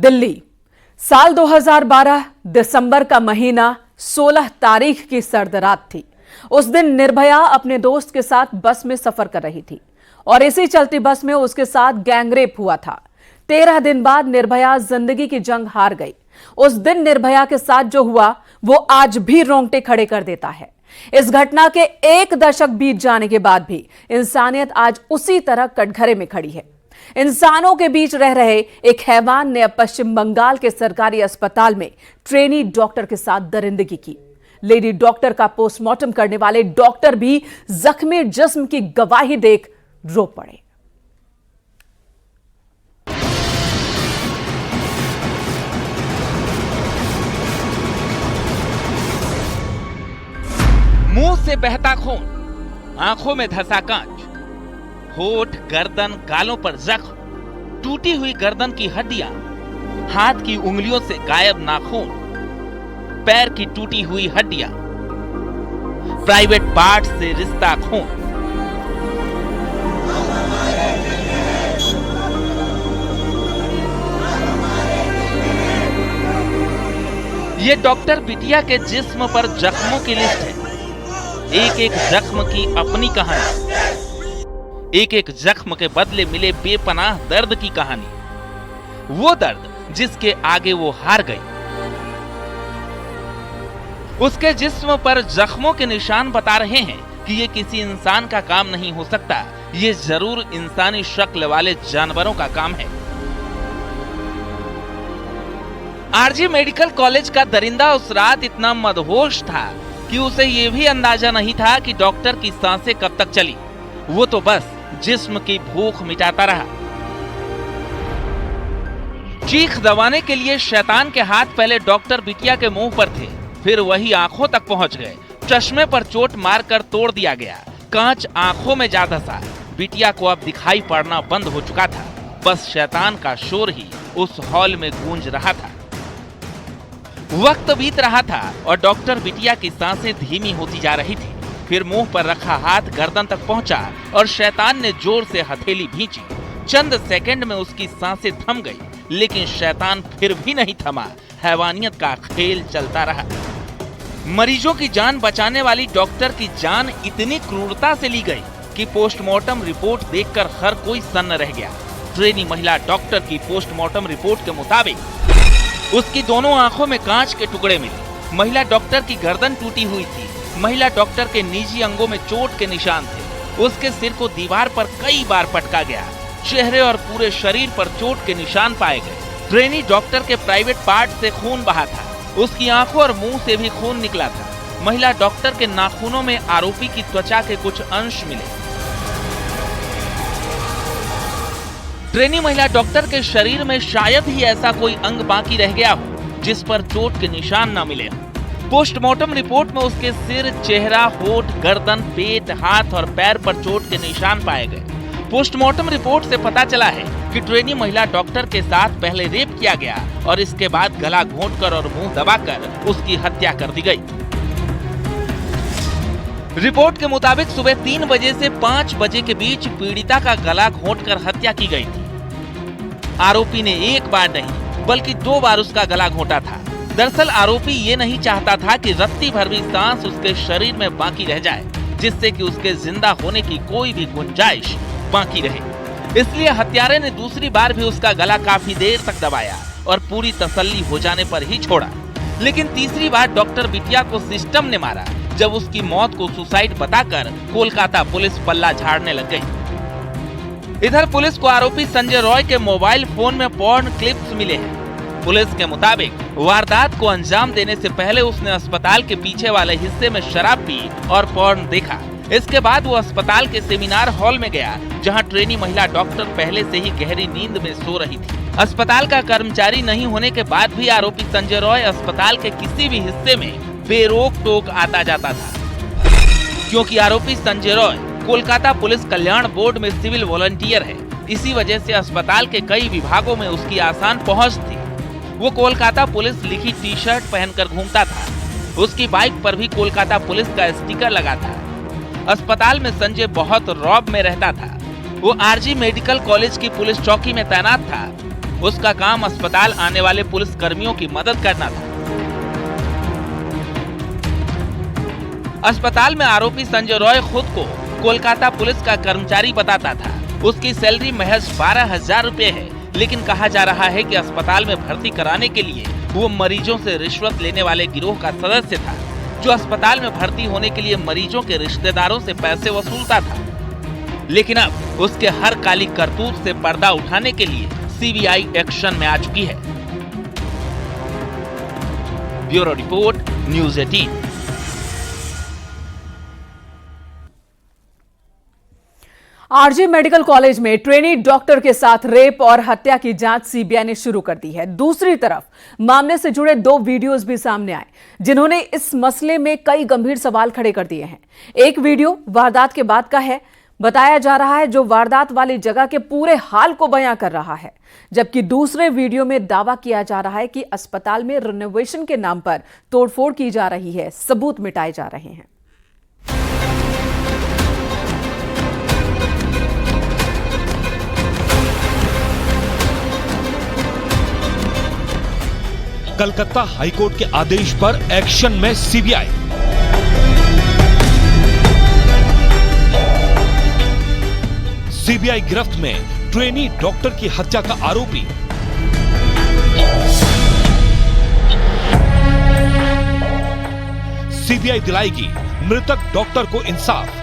दिल्ली। साल 2012 दिसंबर का महीना 16 तारीख की सर्द रात थी। उस दिन निर्भया अपने दोस्त के साथ बस में सफर कर रही थी और इसी चलती बस में उसके साथ गैंगरेप हुआ था। 13 दिन बाद निर्भया जिंदगी की जंग हार गई। उस दिन निर्भया के साथ जो हुआ वो आज भी रोंगटे खड़े कर देता है। इस घटना के एक दशक बीत जाने के बाद भी इंसानियत आज उसी तरह कटघरे में खड़ी है। इंसानों के बीच रह रहे एक हैवान ने अब पश्चिम बंगाल के सरकारी अस्पताल में ट्रेनी डॉक्टर के साथ दरिंदगी की। लेडी डॉक्टर का पोस्टमार्टम करने वाले डॉक्टर भी जख्मी जिस्म की गवाही देख रो पड़े। मुंह से बहता खून, आंखों में धंसा कांच, होठ, गर्दन, गालों पर जख्म, टूटी हुई गर्दन की हड्डियां, हाथ की उंगलियों से गायब नाखून, पैर की टूटी हुई हड्डियां, प्राइवेट पार्ट से रिश्ता खून। ये डॉक्टर बिटिया के जिस्म पर जख्मों की लिस्ट है। एक एक जख्म की अपनी कहानी, एक एक जख्म के बदले मिले बेपनाह दर्द की कहानी। वो दर्द जिसके आगे वो हार गई। उसके जिस्म पर जख्मों के निशान बता रहे हैं कि ये किसी इंसान का काम नहीं हो सकता, ये जरूर इंसानी शक्ल वाले जानवरों का काम है। आरजी मेडिकल कॉलेज का दरिंदा उस रात इतना मदहोश था कि उसे ये भी अंदाजा नहीं था कि डॉक्टर की सांसें कब तक चली। वो तो बस जिस्म की भूख मिटाता रहा। चीख दबाने के लिए शैतान के हाथ पहले डॉक्टर बिटिया के मुंह पर थे, फिर वही आंखों तक पहुंच गए। चश्मे पर चोट मारकर तोड़ दिया गया। कांच आंखों में जा धंसा। बिटिया को अब दिखाई पड़ना बंद हो चुका था। बस शैतान का शोर ही उस हॉल में गूंज रहा था। वक्त बीत रहा था और डॉक्टर बिटिया की सांसें धीमी होती जा रही थी। फिर मुंह पर रखा हाथ गर्दन तक पहुंचा और शैतान ने जोर से हथेली भींची। चंद सेकंड में उसकी सांसें थम गई, लेकिन शैतान फिर भी नहीं थमा। हैवानियत का खेल चलता रहा। मरीजों की जान बचाने वाली डॉक्टर की जान इतनी क्रूरता से ली गई कि पोस्टमार्टम रिपोर्ट देखकर हर कोई सन्न रह गया। ट्रेनी महिला डॉक्टर की पोस्टमार्टम रिपोर्ट के मुताबिक उसकी दोनों आंखों में कांच के टुकड़े मिले। महिला डॉक्टर की गर्दन टूटी हुई थी। महिला डॉक्टर के निजी अंगों में चोट के निशान थे। उसके सिर को दीवार पर कई बार पटका गया। चेहरे और पूरे शरीर पर चोट के निशान पाए गए। ट्रेनी डॉक्टर के प्राइवेट पार्ट से खून बहा था। उसकी आंखों और मुंह से भी खून निकला था। महिला डॉक्टर के नाखूनों में आरोपी की त्वचा के कुछ अंश मिले। ट्रेनी महिला डॉक्टर के शरीर में शायद ही ऐसा कोई अंग बाकी रह गया हो जिस पर चोट के निशान न मिले हों। पोस्टमार्टम रिपोर्ट में उसके सिर, चेहरा, होठ, गर्दन, पेट, हाथ और पैर पर चोट के निशान पाए गए। पोस्टमार्टम रिपोर्ट से पता चला है कि ट्रेनी महिला डॉक्टर के साथ पहले रेप किया गया और इसके बाद गला घोंटकर और मुंह दबाकर उसकी हत्या कर दी गई। रिपोर्ट के मुताबिक सुबह 3 बजे से 5 बजे के बीच पीड़िता का गला घोंटकर हत्या की गई थी। आरोपी ने एक बार नहीं बल्कि 2 बार उसका गला घोंटा था। दरअसल आरोपी ये नहीं चाहता था कि रत्ती भर भी सांस उसके शरीर में बाकी रह जाए, जिससे कि उसके जिंदा होने की कोई भी गुंजाइश बाकी रहे। इसलिए हत्यारे ने दूसरी बार भी उसका गला काफी देर तक दबाया और पूरी तसल्ली हो जाने पर ही छोड़ा। लेकिन तीसरी बार डॉक्टर बिटिया को सिस्टम ने मारा, जब उसकी मौत को सुसाइड बताकर कोलकाता पुलिस पल्ला झाड़ने लग गई। इधर पुलिस को आरोपी संजय रॉय के मोबाइल फोन में पॉर्न क्लिप्स मिले हैं। पुलिस के मुताबिक वारदात को अंजाम देने से पहले उसने अस्पताल के पीछे वाले हिस्से में शराब पी और पॉर्न देखा। इसके बाद वो अस्पताल के सेमिनार हॉल में गया, जहां ट्रेनी महिला डॉक्टर पहले से ही गहरी नींद में सो रही थी। अस्पताल का कर्मचारी नहीं होने के बाद भी आरोपी संजय रॉय अस्पताल के किसी भी हिस्से में बेरोक टोक आता जाता था, क्योंकि आरोपी संजय रॉय कोलकाता पुलिस कल्याण बोर्ड में सिविल वॉलंटियर है। इसी वजह से अस्पताल के कई विभागों में उसकी आसान पहुंच थी। वो कोलकाता पुलिस लिखी टी शर्ट पहनकर घूमता था। उसकी बाइक पर भी कोलकाता पुलिस का स्टिकर लगा था। अस्पताल में संजय बहुत रौब में रहता था। वो आरजी मेडिकल कॉलेज की पुलिस चौकी में तैनात था। उसका काम अस्पताल आने वाले पुलिस कर्मियों की मदद करना था। अस्पताल में आरोपी संजय रॉय खुद को कोलकाता पुलिस का कर्मचारी बताता था। उसकी सैलरी महज 12,000 रुपए है, लेकिन कहा जा रहा है कि अस्पताल में भर्ती कराने के लिए वो मरीजों से रिश्वत लेने वाले गिरोह का सदस्य था, जो अस्पताल में भर्ती होने के लिए मरीजों के रिश्तेदारों से पैसे वसूलता था। लेकिन अब उसके हर काली करतूत से पर्दा उठाने के लिए सीबीआई एक्शन में आ चुकी है। Bureau report, news 18। RG medical college में ट्रेनी डॉक्टर के साथ रेप और हत्या की जांच सीबीआई ने शुरू कर दी है। दूसरी तरफ मामले से जुड़े 2 वीडियोस भी सामने आए, जिन्होंने इस मसले में कई गंभीर सवाल खड़े कर दिए हैं। एक वीडियो वारदात के बाद का है, बताया जा रहा है, जो वारदात वाली जगह के पूरे हाल को बयां कर रहा है, जबकि दूसरे वीडियो में दावा किया जा रहा है कि अस्पताल में रिनोवेशन के नाम पर तोड़फोड़ की जा रही है, सबूत मिटाए जा रहे हैं। कलकत्ता हाईकोर्ट के आदेश पर एक्शन में सीबीआई। सीबीआई गिरफ्त में ट्रेनी डॉक्टर की हत्या का आरोपी। सीबीआई दिलाएगी मृतक डॉक्टर को इंसाफ।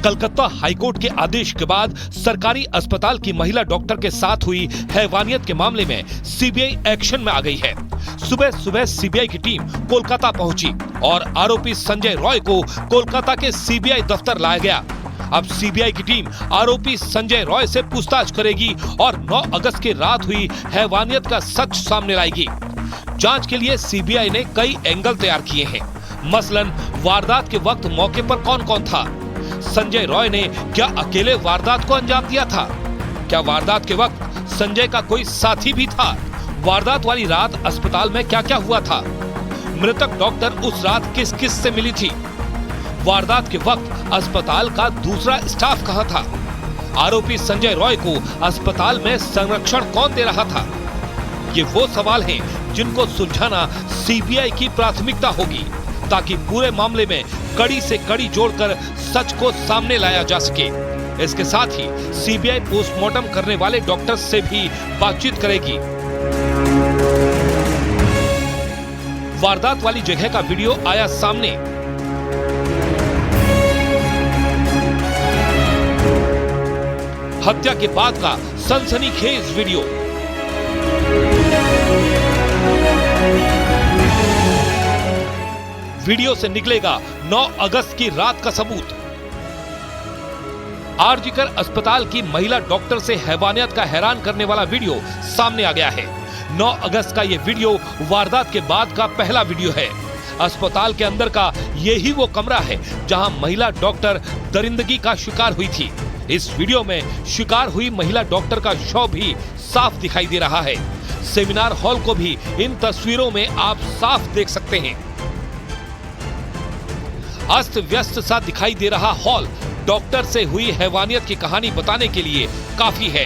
कलकत्ता हाईकोर्ट के आदेश के बाद सरकारी अस्पताल की महिला डॉक्टर के साथ हुई हैवानियत के मामले में सीबीआई एक्शन में आ गई है। सुबह सुबह सीबीआई की टीम कोलकाता पहुंची और आरोपी संजय रॉय को कोलकाता के सीबीआई दफ्तर लाया गया। अब सीबीआई की टीम आरोपी संजय रॉय से पूछताछ करेगी और 9 अगस्त की रात हुई हैवानियत का सच सामने लाएगी। जांच के लिए सीबीआई ने कई एंगल तैयार किए हैं। मसलन वारदात के वक्त मौके पर कौन कौन था? संजय रॉय ने क्या अकेले वारदात को अंजाम दिया था? क्या वारदात के वक्त संजय का कोई साथी भी था? वारदात वाली रात अस्पताल में क्या क्या हुआ था? मृतक डॉक्टर उस रात किस किस से मिली थी? वारदात के वक्त अस्पताल का दूसरा स्टाफ कहां था? आरोपी संजय रॉय को अस्पताल में संरक्षण कौन दे रहा था? ये वो सवाल हैं जिनको सुलझाना सीबीआई की प्राथमिकता होगी, ताकि पूरे मामले में कड़ी से कड़ी जोड़कर सच को सामने लाया जा सके। इसके साथ ही सीबीआई पोस्टमार्टम करने वाले डॉक्टर्स से भी बातचीत करेगी। वारदात वाली जगह का वीडियो आया सामने। हत्या के बाद का सनसनीखेज वीडियो। वीडियो से निकलेगा 9 अगस्त की रात का सबूत। आरजीकर अस्पताल की महिला डॉक्टर से हैवानियत का हैरान करने वाला वीडियो सामने आ गया है। 9 अगस्त का यह वीडियो वारदात के बाद का पहला वीडियो है। अस्पताल के अंदर का यही वो कमरा है जहां महिला डॉक्टर दरिंदगी का शिकार हुई थी। इस वीडियो में शिकार हुई महिला डॉक्टर का शव भी साफ दिखाई दे रहा है। सेमिनार हॉल को भी इन तस्वीरों में आप साफ देख सकते हैं। अस्त व्यस्त सा दिखाई दे रहा हॉल डॉक्टर से हुई हैवानियत की कहानी बताने के लिए काफी है।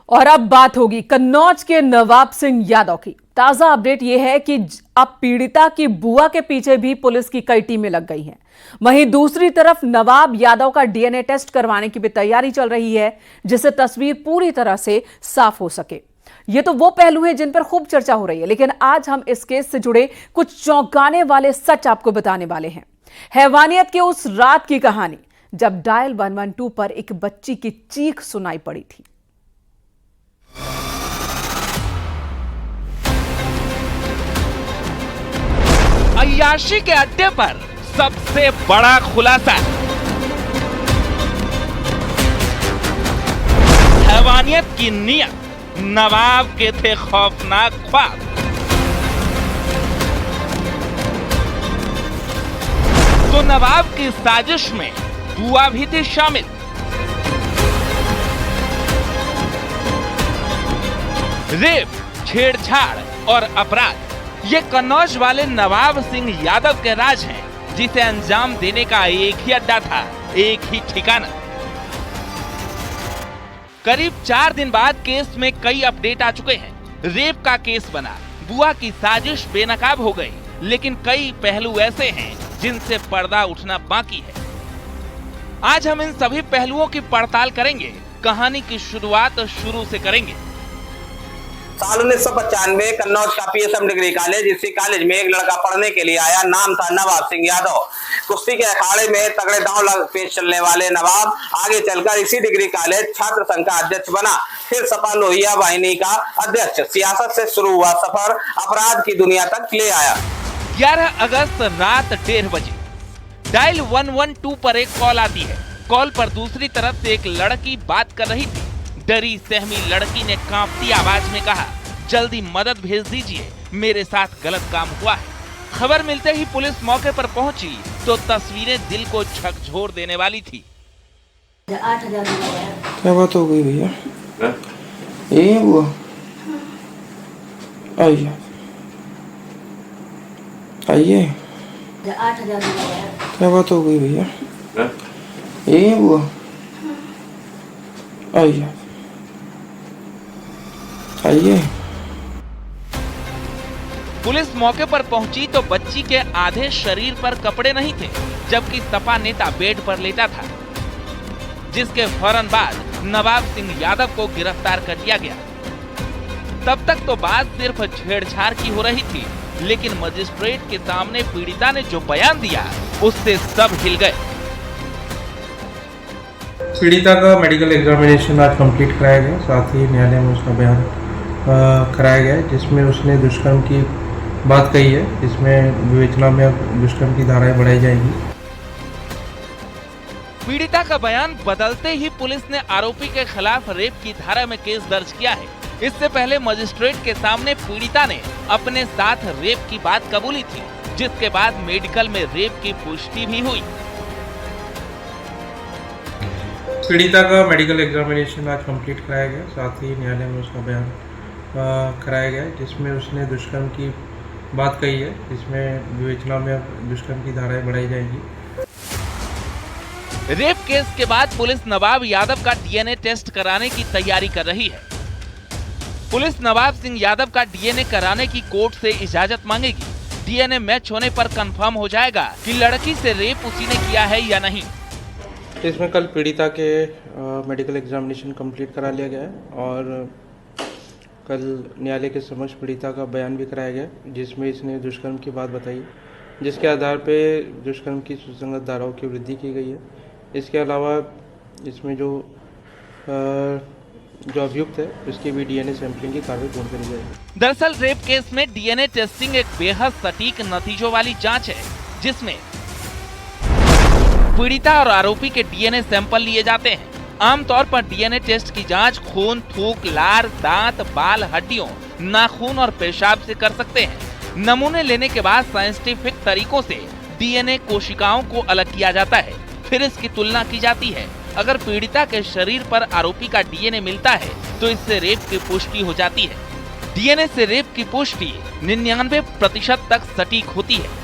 और अब बात होगी कन्नौज के नवाब सिंह यादव की। ताजा अपडेट यह है कि अब पीड़िता की बुआ के पीछे भी पुलिस की कई टीमें लग गई हैं। वहीं दूसरी तरफ नवाब यादव का डीएनए टेस्ट करवाने की भी तैयारी चल रही है, जिससे तस्वीर पूरी तरह से साफ हो सके। ये तो वो पहलू हैं जिन पर खूब चर्चा हो रही है, लेकिन आज हम इस केस से जुड़े कुछ चौंकाने वाले सच आपको बताने वाले हैं। हैवानियत के उस रात की कहानी जब डायल 112 पर एक बच्ची की चीख सुनाई पड़ी थी। अय्याशी के अड्डे पर सबसे बड़ा खुलासा। हैवानियत की नियत नवाब के थे खौफनाक ख्वाब। तो नवाब की साजिश में बुआ भी थी शामिल। रेप, छेड़छाड़ और अपराध, ये कन्नौज वाले नवाब सिंह यादव के राज हैं, जिसे अंजाम देने का एक ही अड्डा था, एक ही ठिकाना। करीब 4 दिन बाद केस में कई अपडेट आ चुके हैं। रेप का केस बना, बुआ की साजिश बेनकाब हो गई, लेकिन कई पहलू ऐसे हैं जिनसे पर्दा उठना बाकी है। आज हम इन सभी पहलुओं की पड़ताल करेंगे। कहानी की शुरुआत शुरू से करेंगे। साल 1995 कन्नौज का पीएसएम डिग्री कॉलेज, इसी कॉलेज में एक लड़का पढ़ने के लिए आया। नाम था नवाब सिंह यादव। कुश्ती के अखाड़े में तगड़े दांव पेश चलने वाले नवाब आगे चलकर इसी डिग्री कॉलेज छात्र संघ का अध्यक्ष बना, फिर सपा लोहिया वाहिनी का अध्यक्ष। सियासत से शुरू हुआ सफर अपराध की दुनिया तक ले आया। 11 अगस्त रात 1:30 बजे डायल 112 पर एक कॉल आती है। कॉल पर दूसरी तरफ से एक लड़की बात कर रही थी। डरी सहमी लड़की ने कांपती आवाज में कहा, जल्दी मदद भेज दीजिए, मेरे साथ गलत काम हुआ है। खबर मिलते ही पुलिस मौके पर पहुंची तो तस्वीरें दिल को झकझोर देने वाली थी। 8,000 क्या बात हो गई भैया? ये हुआ? आइए आइए। 8,000 क्या बात हो गई भैया? ये हुआ? आइए आइए। पुलिस मौके पर पहुंची तो बच्ची के आधे शरीर पर कपड़े नहीं थे, जबकि सपा नेता बेड पर लेटा था, जिसके फौरन बाद नवाब सिंह यादव को गिरफ्तार कर लिया गया। तब तक तो बात सिर्फ छेड़छाड़ की हो रही थी, लेकिन मजिस्ट्रेट के सामने पीड़िता ने जो बयान दिया उससे सब हिल गए। पीड़िता का मेडिकल एग्जामिनेशन आज कंप्लीट कराया गया, साथ ही न्यायालय में उसका बयान कराया गया, जिसमें उसने दुष्कर्म की बात कही है। इसमें विवेचना में अब दुष्कर्म की धाराएं बढ़ाई जाएंगी। पीड़िता का बयान बदलते ही पुलिस ने आरोपी के खिलाफ रेप की धारा में केस दर्ज किया है। इससे पहले मजिस्ट्रेट के सामने पीड़िता ने अपने साथ रेप की बात कबूली थी, जिसके बाद मेडिकल में रेप की पुष्टि भी हुई। पीड़िता का मेडिकल एग्जामिनेशन आज कंप्लीट कराया गया, साथ ही न्यायालय में उसका बयान कराया गया, जिसमें उसने दुष्कर्म की बात कही है। इसमें विवेचना में अब दुष्कर्म की धाराएं बढ़ाई जाएंगी। रेप केस के बाद पुलिस नवाब यादव का डीएनए टेस्ट कराने की तैयारी कर रही है। पुलिस नवाब सिंह यादव का डीएनए कराने की कोर्ट से इजाजत मांगेगी। डीएनए मैच होने पर कंफर्म हो जाएगा कि लड़की से रेप उसी ने किया है या नहीं। इसमें कल पीड़िता के मेडिकल एग्जामिनेशन कंप्लीट करा लिया गया है और कल न्यायालय के समक्ष पीड़िता का बयान भी कराया गया, जिसमें इसने दुष्कर्म की बात बताई, जिसके आधार पे दुष्कर्म की सुसंगत धाराओं की वृद्धि की गई है। इसके अलावा इसमें जो अभियुक्त है उसकी भी डीएनए सैंपलिंग की कार्रवाई पूर्ण करी जाएगी। दरअसल रेप केस में डीएनए टेस्टिंग एक बेहद सटीक नतीजों वाली जांच है, जिसमें पीड़िता और आरोपी के डीएनए सैंपल लिए जाते हैं। आमतौर पर डीएनए टेस्ट की जांच खून, थूक, लार, दांत, बाल, हड्डियों, नाखून और पेशाब से कर सकते हैं। नमूने लेने के बाद साइंटिफिक तरीकों से डीएनए कोशिकाओं को अलग किया जाता है, फिर इसकी तुलना की जाती है। अगर पीड़िता के शरीर पर आरोपी का डीएनए मिलता है तो इससे रेप की पुष्टि हो जाती है। डीएनए से रेप की पुष्टि 99% तक सटीक होती है।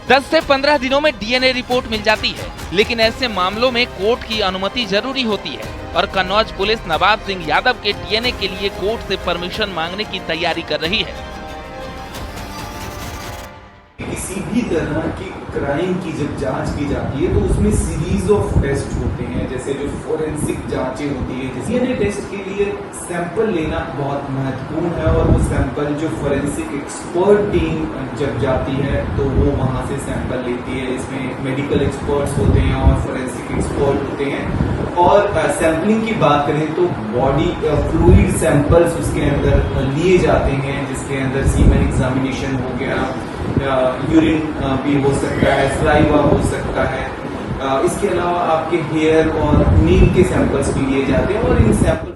10 से 15 दिनों में डीएनए रिपोर्ट मिल जाती है, लेकिन ऐसे मामलों में कोर्ट की अनुमति जरूरी होती है और कन्नौज पुलिस नवाब सिंह यादव के डीएनए के लिए कोर्ट से परमिशन मांगने की तैयारी कर रही है। किसी भी तरह की क्राइम की जब जांच की जाती है तो उसमें सीरीज ऑफ टेस्ट होते हैं, जैसे जो फोरेंसिक जांचें होती है। डीएनए टेस्ट के लिए सैंपल लेना बहुत महत्वपूर्ण है और वो सैंपल जो फोरेंसिक एक्सपर्ट टीम जब जाती है तो वो वहां से सैंपल लेती है। इसमें मेडिकल एक्सपर्ट्स होते हैं और फोरेंसिक एक्सपर्ट होते हैं। और सैंपलिंग की बात करें तो बॉडी फ्लूइड सैंपल्स उसके अंदर लिए जाते हैं, जिसके अंदर सीमेन एग्जामिनेशन हो गया, यूरिन भी हो सकता है, सलाइवा हो सकता है। इसके अलावा आपके हेयर और नील के सैंपल्स भी लिए जाते हैं और इन सैंपल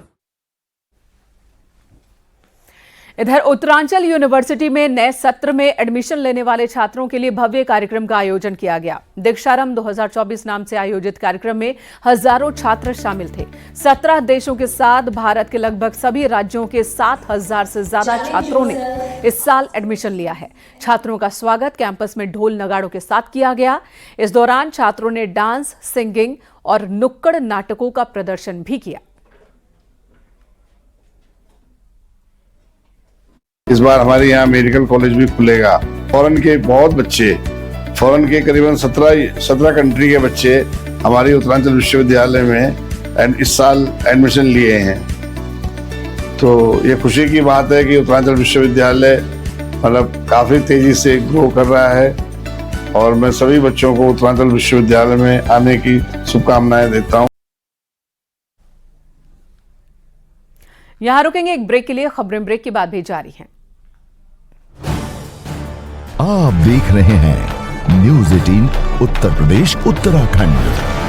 इधर उत्तरांचल यूनिवर्सिटी में नए सत्र में एडमिशन लेने वाले छात्रों के लिए भव्य कार्यक्रम का आयोजन किया गया। दीक्षारंभ 2024 नाम से आयोजित कार्यक्रम में हजारों छात्र शामिल थे। 17 देशों के साथ भारत के लगभग सभी राज्यों के 7,000 से ज्यादा छात्रों ने इस साल एडमिशन लिया है। छात्रों का स्वागत कैंपस में ढोल नगाड़ों के साथ किया गया। इस दौरान छात्रों ने डांस, सिंगिंग और नुक्कड़ नाटकों का प्रदर्शन भी किया। इस बार हमारे यहाँ मेडिकल कॉलेज भी खुलेगा। फॉरेन के बहुत बच्चे, फॉरेन के करीबन 17 कंट्री के बच्चे हमारे उत्तरांचल विश्वविद्यालय में इस साल एडमिशन लिए हैं। तो ये खुशी की बात है कि उत्तरांचल विश्वविद्यालय मतलब काफी तेजी से ग्रो कर रहा है और मैं सभी बच्चों को उत्तरांचल विश्वविद्यालय में आने की शुभकामनाएं देता हूँ। यहां रुकेंगे एक ब्रेक के लिए। खबरें ब्रेक के बाद भी जारी हैं। आप देख रहे हैं न्यूज़ 18 उत्तर प्रदेश उत्तराखंड।